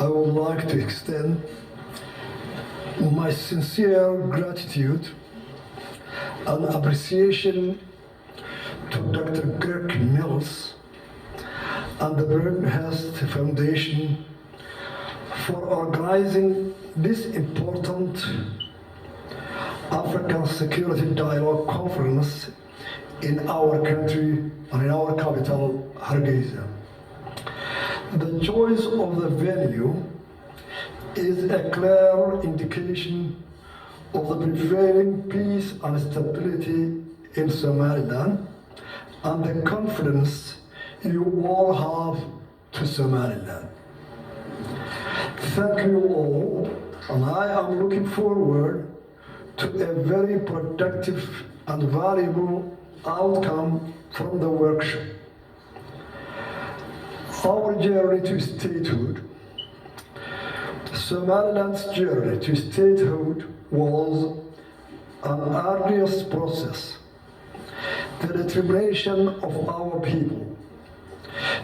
I would like to extend my sincere gratitude and appreciation to Dr. Greg Mills and the BRENTHURTS Foundation for organizing this important African Security Dialogue Conference in our country and in our capital, Hargeisa. The choice of the venue is a clear indication of the prevailing peace and stability in Somaliland and the confidence you all have to Somaliland. Thank you all, and I am looking forward to a very productive and valuable outcome from the workshop. Our journey to statehood, Somaliland's journey to statehood was an arduous process. The determination of our people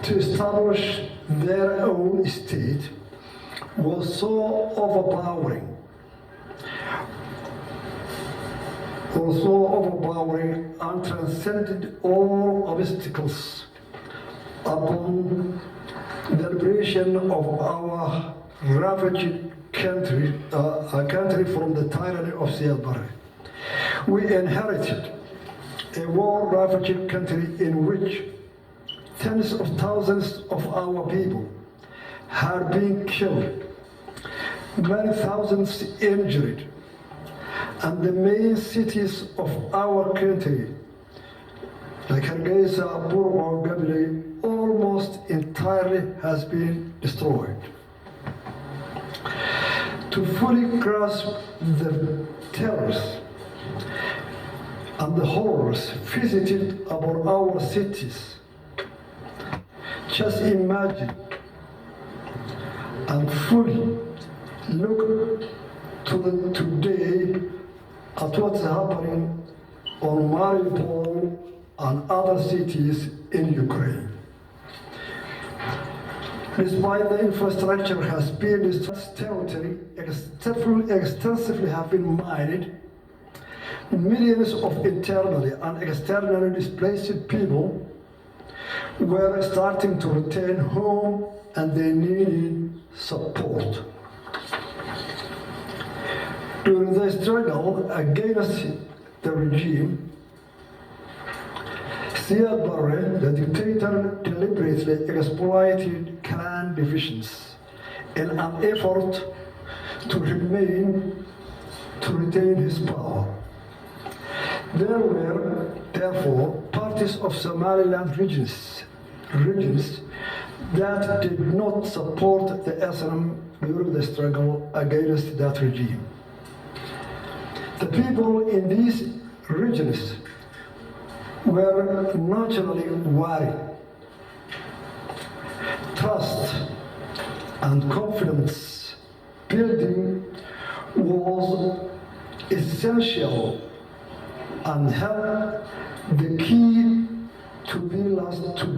to establish their own state was so overpowering, and transcended all obstacles upon the liberation of our ravaged country, from the tyranny of Siad Barre. We inherited a war-ravaged country in which tens of thousands of our people had been killed, many thousands injured, and the main cities of our country, like Hargeisa, Burma, galay, almost entirely has been destroyed. To fully grasp the terrors and the horrors visited about our cities, just imagine and fully look to today at what's happening on Mariupol and other cities in Ukraine. Despite the infrastructure has been destroyed, territory extensively have been mined, millions of internally and externally displaced people were starting to return home and they needed support. During the struggle against the regime, Siad Barre, the dictator, deliberately exploited clan divisions in an effort to retain his power. There were, therefore, parties of Somaliland regions that did not support the SNM during the struggle against that regime. The people in these regions were naturally worried. Trust and confidence building was essential and held the key to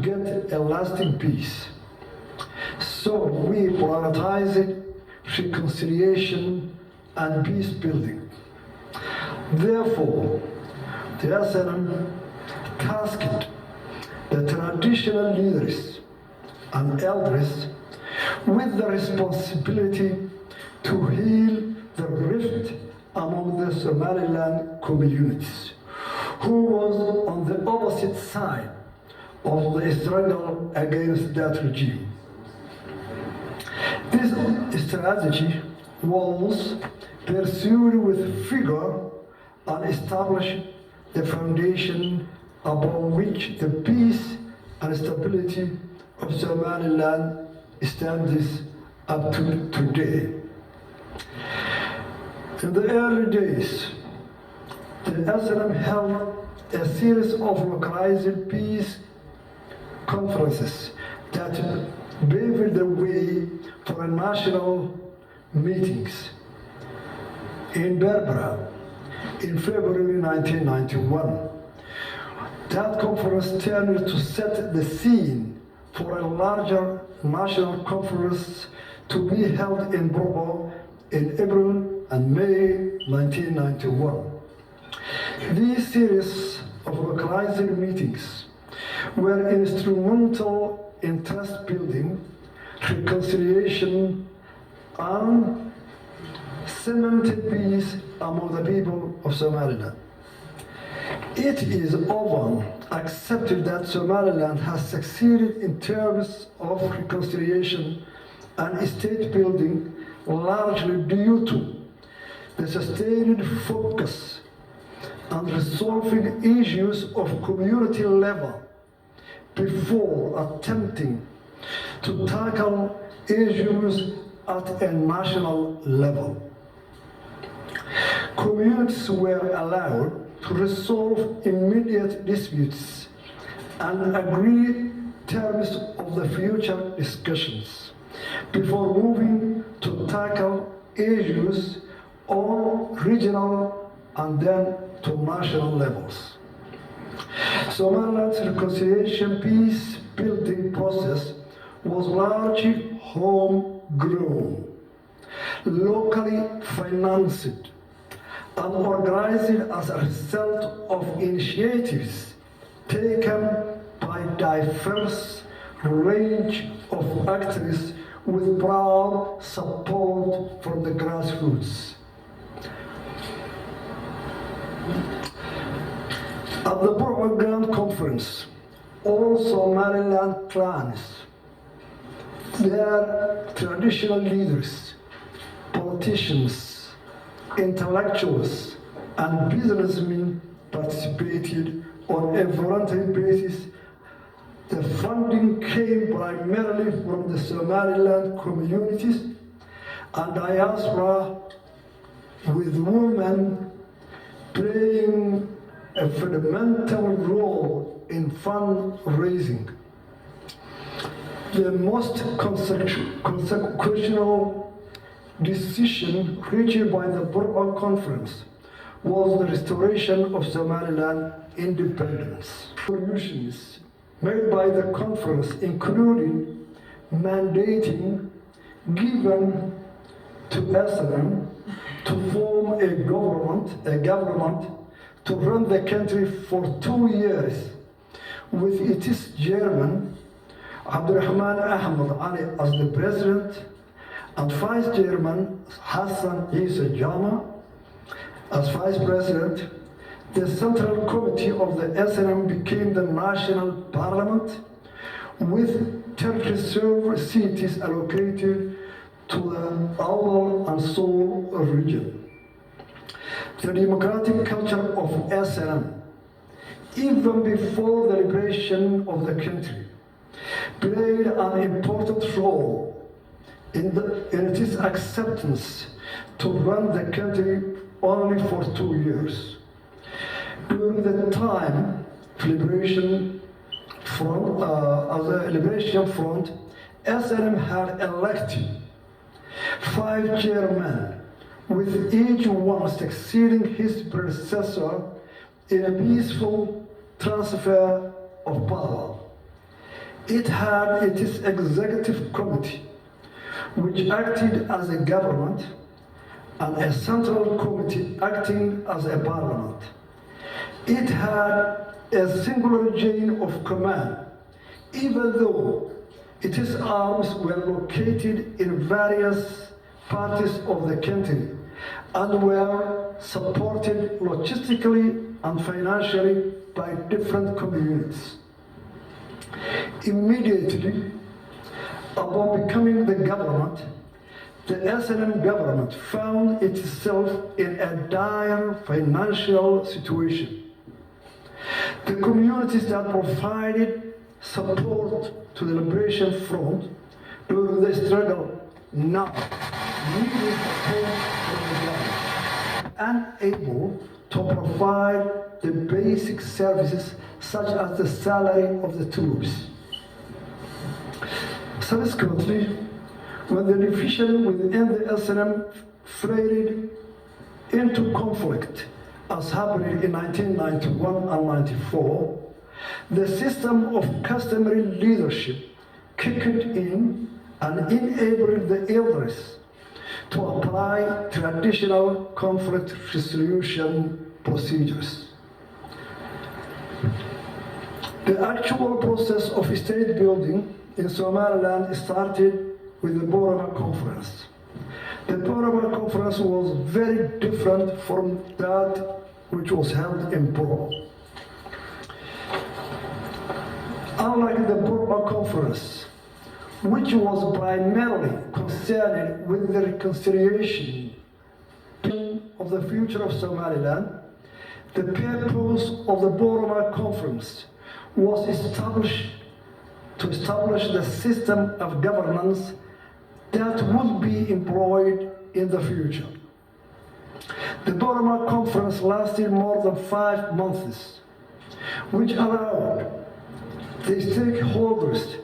get a lasting peace. So we prioritized reconciliation and peace building. Therefore, the SNM tasked the traditional leaders and elders with the responsibility to heal the rift among the Somaliland communities, who was on the opposite side of the struggle against that regime. This strategy was pursued with vigor and established the foundation upon which the peace and stability of Somaliland stands up to today. In the early days, the SNM held a series of localized peace conferences that paved the way for national meetings in Berbera in February 1991. That conference turned to set the scene for a larger national conference to be held in Bobo in April and May 1991. These series of localized meetings were instrumental in trust building, reconciliation, and cemented peace among the people of Somaliland. It is often accepted that Somaliland has succeeded in terms of reconciliation and state building largely due to the sustained focus on resolving issues of community level before attempting to tackle issues at a national level. Communities were allowed to resolve immediate disputes and agree terms of the future discussions before moving to tackle issues on regional and then to national levels. Somaliland's reconciliation peace building process was largely homegrown, locally financed, and organized as a result of initiatives taken by a diverse range of actors with broad support from the grassroots. At the Board Grand Conference, all Somaliland clans, their traditional leaders, politicians, intellectuals, and businessmen participated on a voluntary basis. The funding came primarily from the Somaliland communities and diaspora, with women playing a fundamental role in fundraising. The most consequential decision reached by the Board Conference was the restoration of Somaliland independence. Solutions made by the conference included mandating given to SNM to form a government to run the country for 2 years with its chairman, Abdurrahman Ahmed Ali, as the president, and vice chairman, Hassan Isa Jama, as vice president. The Central Committee of the SNM became the national parliament, with 37 seats allocated to the Awdal and Sool region. The democratic culture of SNM, even before the liberation of the country, played an important role in its acceptance to run the country only for 2 years. During the time of Liberation Front, as a Liberation Front, SNM had elected 5 chairmen, with each one succeeding his predecessor in a peaceful transfer of power. It had its executive committee, which acted as a government, and a central committee acting as a parliament. It had a singular chain of command, even though its arms were located in various parts of the country and were supported logistically and financially by different communities. Immediately upon becoming the government, the SNM government found itself in a dire financial situation. The communities that provided support to the Liberation Front during the struggle now needed support from the government, unable to provide the basic services such as the salary of the troops. Subsequently, when the division within the SNM flared into conflict, as happened in 1991 and 94, the system of customary leadership kicked in and enabled the elders to apply traditional conflict resolution procedures. The actual process of state building in Somaliland started with the Borama Conference. The Borama Conference was very different from that which was held in Boro. Unlike the Borama Conference, which was primarily concerned with the reconciliation of the future of Somaliland, the purpose of the Borama Conference was to establish the system of governance that would be employed in the future. The Borama Conference lasted more than 5 months, which allowed the stakeholders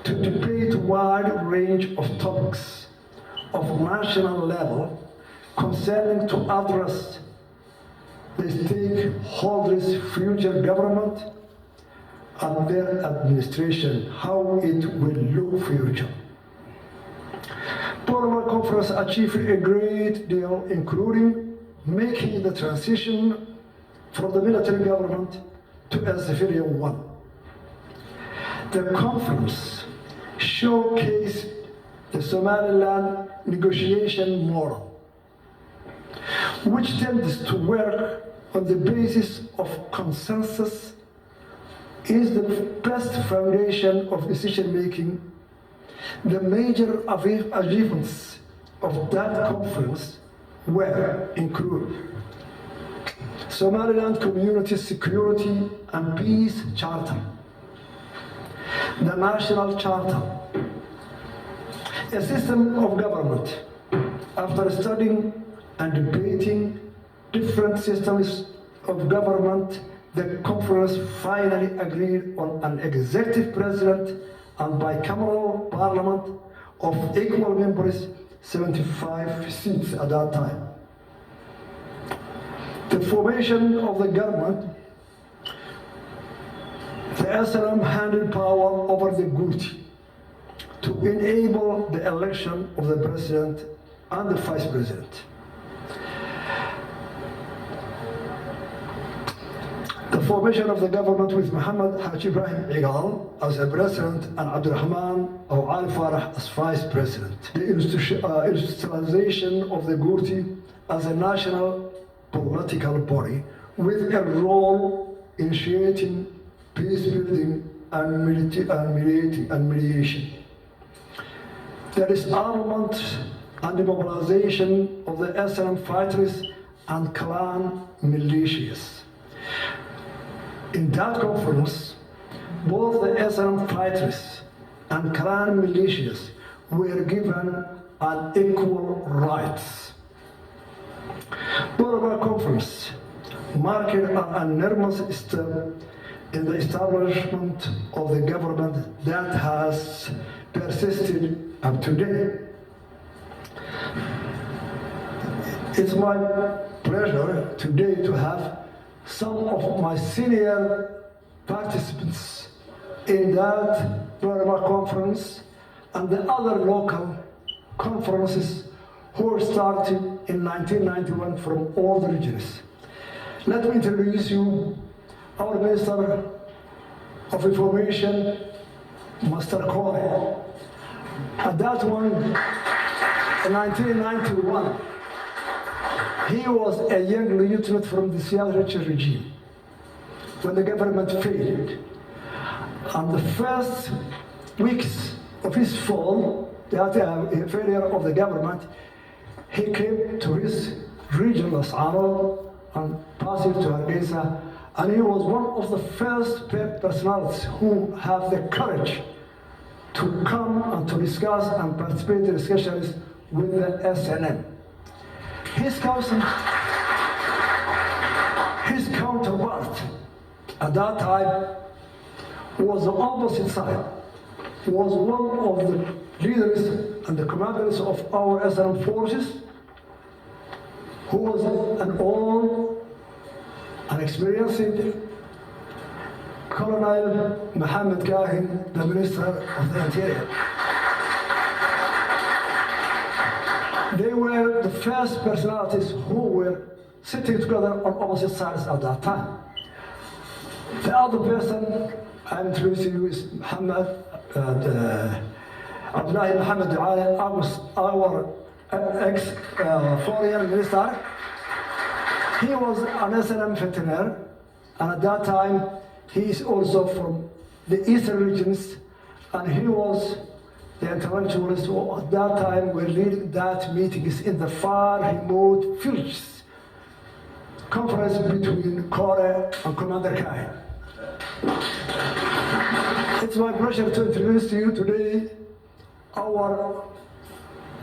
to debate a wide range of topics of national level concerning to address the stakeholders' future government and their administration, how it will look future. Borama Conference achieved a great deal, including making the transition from the military government to a civilian one. The conference showcased the Somaliland negotiation model, which tends to work on the basis of consensus, is the best foundation of decision-making. The major achievements of that conference were included Somaliland Community Security and Peace Charter, the National Charter, a system of government. After studying and debating different systems of government, the conference finally agreed on an executive president and bicameral parliament of equal members, 75 seats at that time. The formation of the government, the SNM handed power over the Guti to enable the election of the president and the vice president. formation of the government with Muhammad Haji Ibrahim Igal as a president and Abdurrahman or Ali Farah as vice president. The institutionalization of the Gurti as a national political body with a role initiating peace building and mediation. The disarmament and demobilization of the SNM fighters and clan militias. In that conference, both the SNM fighters and clan militias were given an equal rights. Border Conference marked an enormous step in the establishment of the government that has persisted up to date. It's my pleasure today to have some of my senior participants in that Burma conference and the other local conferences who started in 1991 from all the regions. Let me introduce you our Minister of Information, Mr. Kore. At that one, in 1991, he was a young lieutenant from the Siyaset regime when the government failed. And the first weeks of his fall, that failure of the government, he came to his region, Asaro, and passed to Hargeisa, and he was one of the first personalities who have the courage to come and to discuss and participate in discussions with the SNM. His counterpart at that time was the opposite side, was one of the leaders and the commanders of our SNM forces, who was an old and experienced Colonel Mohammed Kahin, the Minister of the Interior. They were the first personalities who were sitting together on opposite sides at that time. The other person I'm introducing you is Muhammad Abdullahi Muhammad Duale, our ex-foreign minister. He was an SNM veteran, and at that time he is also from the eastern regions, and he was the intellectuals who at that time were leading that meetings in the far remote villages. Conference between Kore and Commander Kai. It's my pleasure to introduce to you today our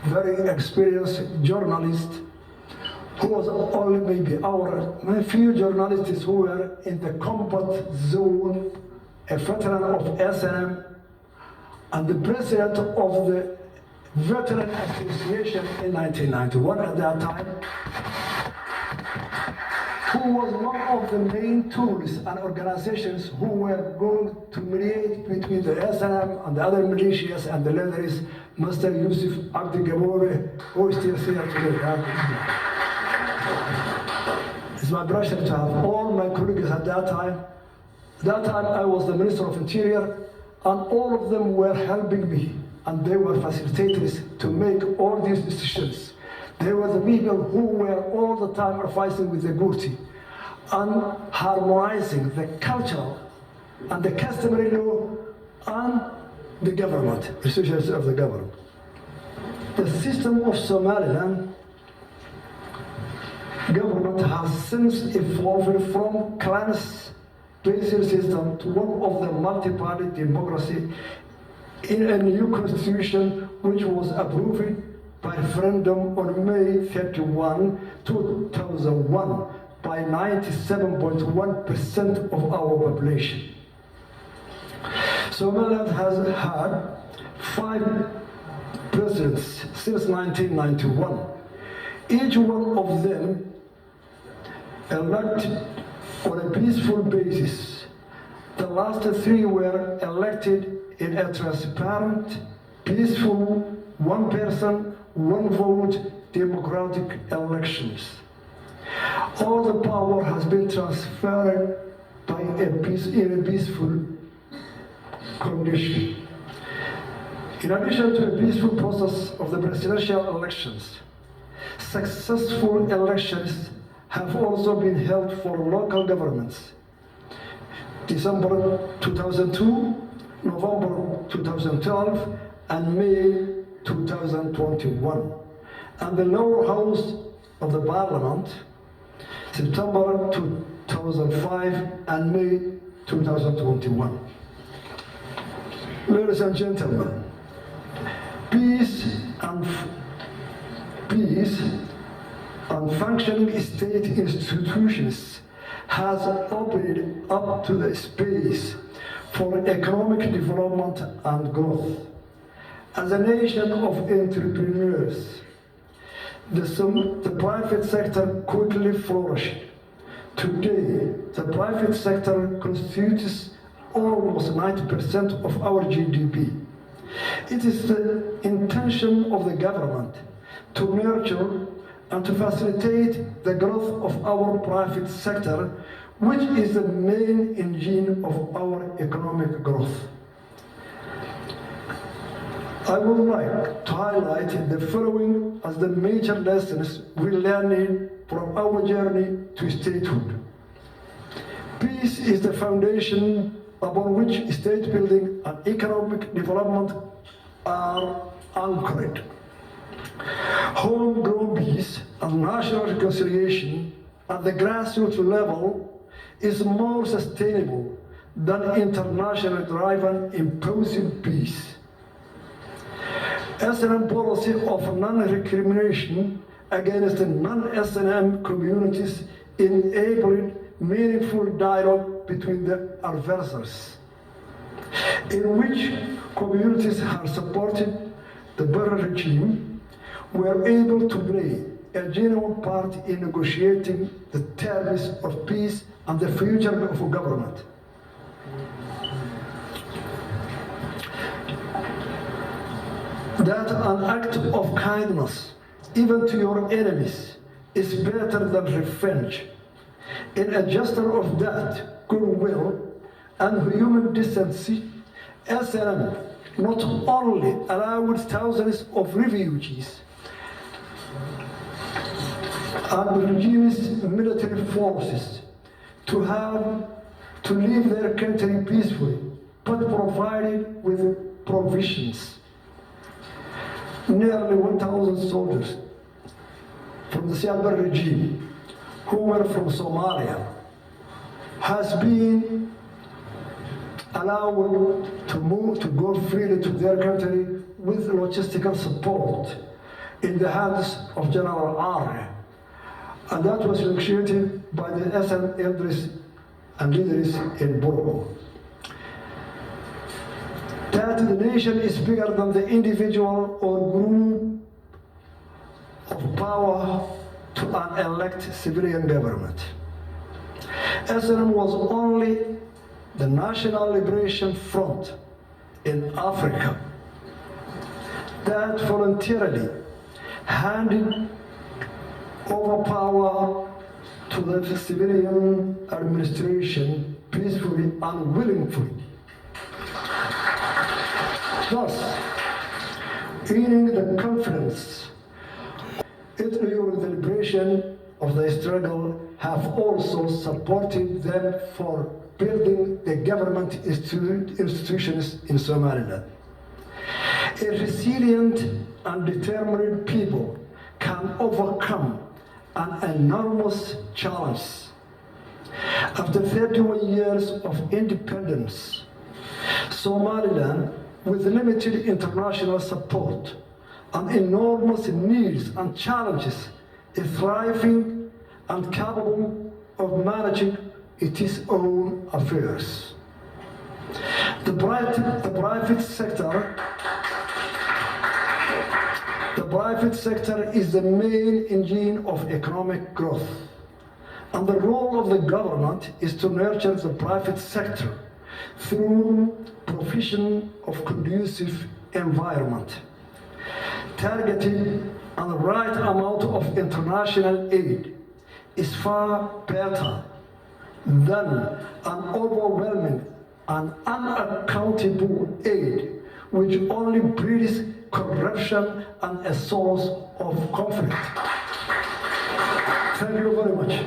very experienced journalist, who was only maybe our few journalists who were in the combat zone, a veteran of SNM, and the president of the Veteran Association in 1991 at that time, who was one of the main tools and organizations who were going to mediate between the SNM and the other militias and the leaders, Mr. Yusuf Abdi Gabore, who is still here today. It's my pleasure to have all my colleagues at that time. At that time, I was the Minister of Interior, and all of them were helping me, and they were facilitators to make all these decisions. They were the people who were all the time advising with the Gurti and harmonizing the cultural and the customary law and the government, institutions of the government. The system of Somaliland government has since evolved from clans-based system to one of the multi-party democracy in a new constitution which was approved by referendum on May 31, 2001 by 97.1% of our population. Somaliland has had 5 presidents since 1991. Each one of them elected on a peaceful basis. The last 3 were elected in a transparent, peaceful, one person, one vote, democratic elections. All the power has been transferred by in a peaceful condition. In addition to the peaceful process of the presidential elections, successful elections have also been held for local governments. December 2002, November 2012, and May 2021. And the lower house of the parliament, September 2005 and May 2021. Ladies and gentlemen, peace and functioning state institutions has opened up to the space for economic development and growth. As a nation of entrepreneurs, the private sector quickly flourished. Today, the private sector constitutes almost 90% of our GDP. It is the intention of the government to nurture and to facilitate the growth of our private sector, which is the main engine of our economic growth. I would like to highlight the following as the major lessons we learned from our journey to statehood. Peace is the foundation upon which state building and economic development are anchored. Homegrown peace and national reconciliation at the grassroots level is more sustainable than internationally driven imposing peace. SNM policy of non-recrimination against the non-SNM communities enabled meaningful dialogue between the adversaries, in which communities have supported the Barre regime, were able to play a genuine part in negotiating the terms of peace and the future of government. That an act of kindness, even to your enemies, is better than revenge. In a gesture of that goodwill and human decency, SNM not only allowed thousands of refugees and regime's military forces to leave their country peacefully, but provided with provisions. Nearly 1,000 soldiers from the Shir regime who were from Somalia has been allowed to go freely to their country with logistical support in the hands of General Arre. And that was negotiated by the SN elders and leaders in Borgo. That the nation is bigger than the individual or group of power to an elected civilian government. SNM was only the National Liberation Front in Africa that voluntarily handed over power to the civilian administration peacefully and willingly. Thus, gaining the confidence during the liberation of the struggle have also supported them for building the government institutions in Somaliland. A resilient and determined people can overcome an enormous challenge. After 31 years of independence, Somaliland, with limited international support and enormous needs and challenges, is thriving and capable of managing its own affairs. The private sector is the main engine of economic growth, and the role of the government is to nurture the private sector through provision of conducive environment, targeted and the right amount of international aid is far better than an overwhelming and unaccountable aid which only breeds corruption and a source of conflict. Thank you very much.